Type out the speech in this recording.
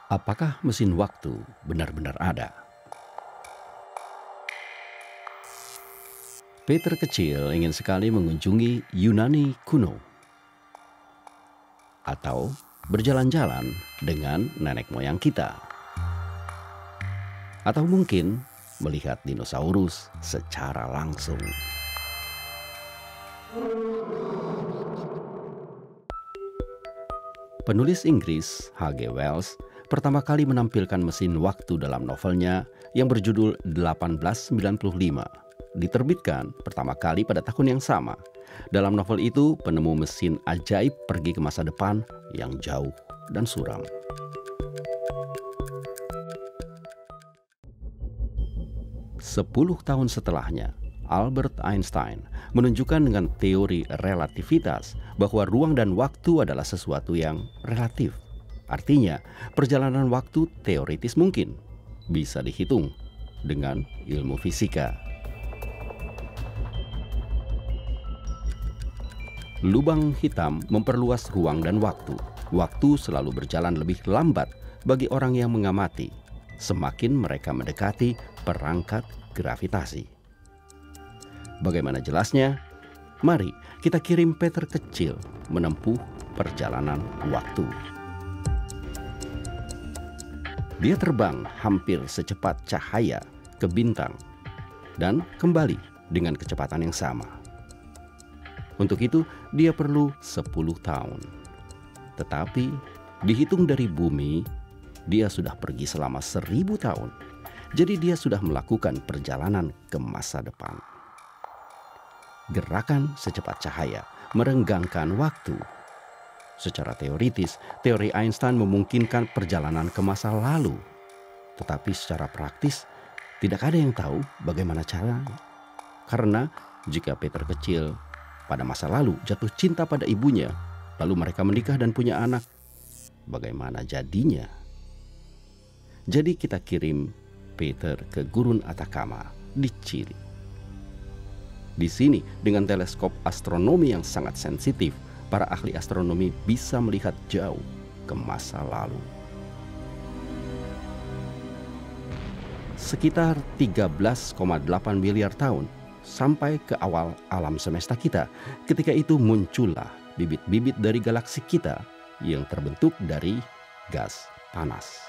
Apakah mesin waktu benar-benar ada? Peter kecil ingin sekali mengunjungi Yunani kuno atau berjalan-jalan dengan nenek moyang kita. Atau mungkin melihat dinosaurus secara langsung. Penulis Inggris H.G. Wells pertama kali menampilkan mesin waktu dalam novelnya yang berjudul 1895. Diterbitkan pertama kali pada tahun yang sama. Dalam novel itu, penemu mesin ajaib pergi ke masa depan yang jauh dan suram. Sepuluh tahun setelahnya, Albert Einstein menunjukkan dengan teori relativitas bahwa ruang dan waktu adalah sesuatu yang relatif. Artinya, perjalanan waktu teoritis mungkin bisa dihitung dengan ilmu fisika. Lubang hitam memperluas ruang dan waktu. Waktu selalu berjalan lebih lambat bagi orang yang mengamati, semakin mereka mendekati perangkat gravitasi. Bagaimana jelasnya? Mari kita kirim Peter kecil menempuh perjalanan waktu. Dia terbang hampir secepat cahaya ke bintang dan kembali dengan kecepatan yang sama. Untuk itu dia perlu 10 tahun. Tetapi dihitung dari bumi, dia sudah pergi selama 1000 tahun. Jadi dia sudah melakukan perjalanan ke masa depan. Gerakan secepat cahaya merenggangkan waktu. Secara teoritis, teori Einstein memungkinkan perjalanan ke masa lalu. Tetapi secara praktis, tidak ada yang tahu bagaimana caranya. Karena jika Peter kecil pada masa lalu jatuh cinta pada ibunya, lalu mereka menikah dan punya anak, bagaimana jadinya? Jadi kita kirim Peter ke Gurun Atacama di Chili. Di sini, dengan teleskop astronomi yang sangat sensitif, para ahli astronomi bisa melihat jauh ke masa lalu. Sekitar 13,8 miliar tahun sampai ke awal alam semesta kita. Ketika itu muncullah bibit-bibit dari galaksi kita yang terbentuk dari gas panas.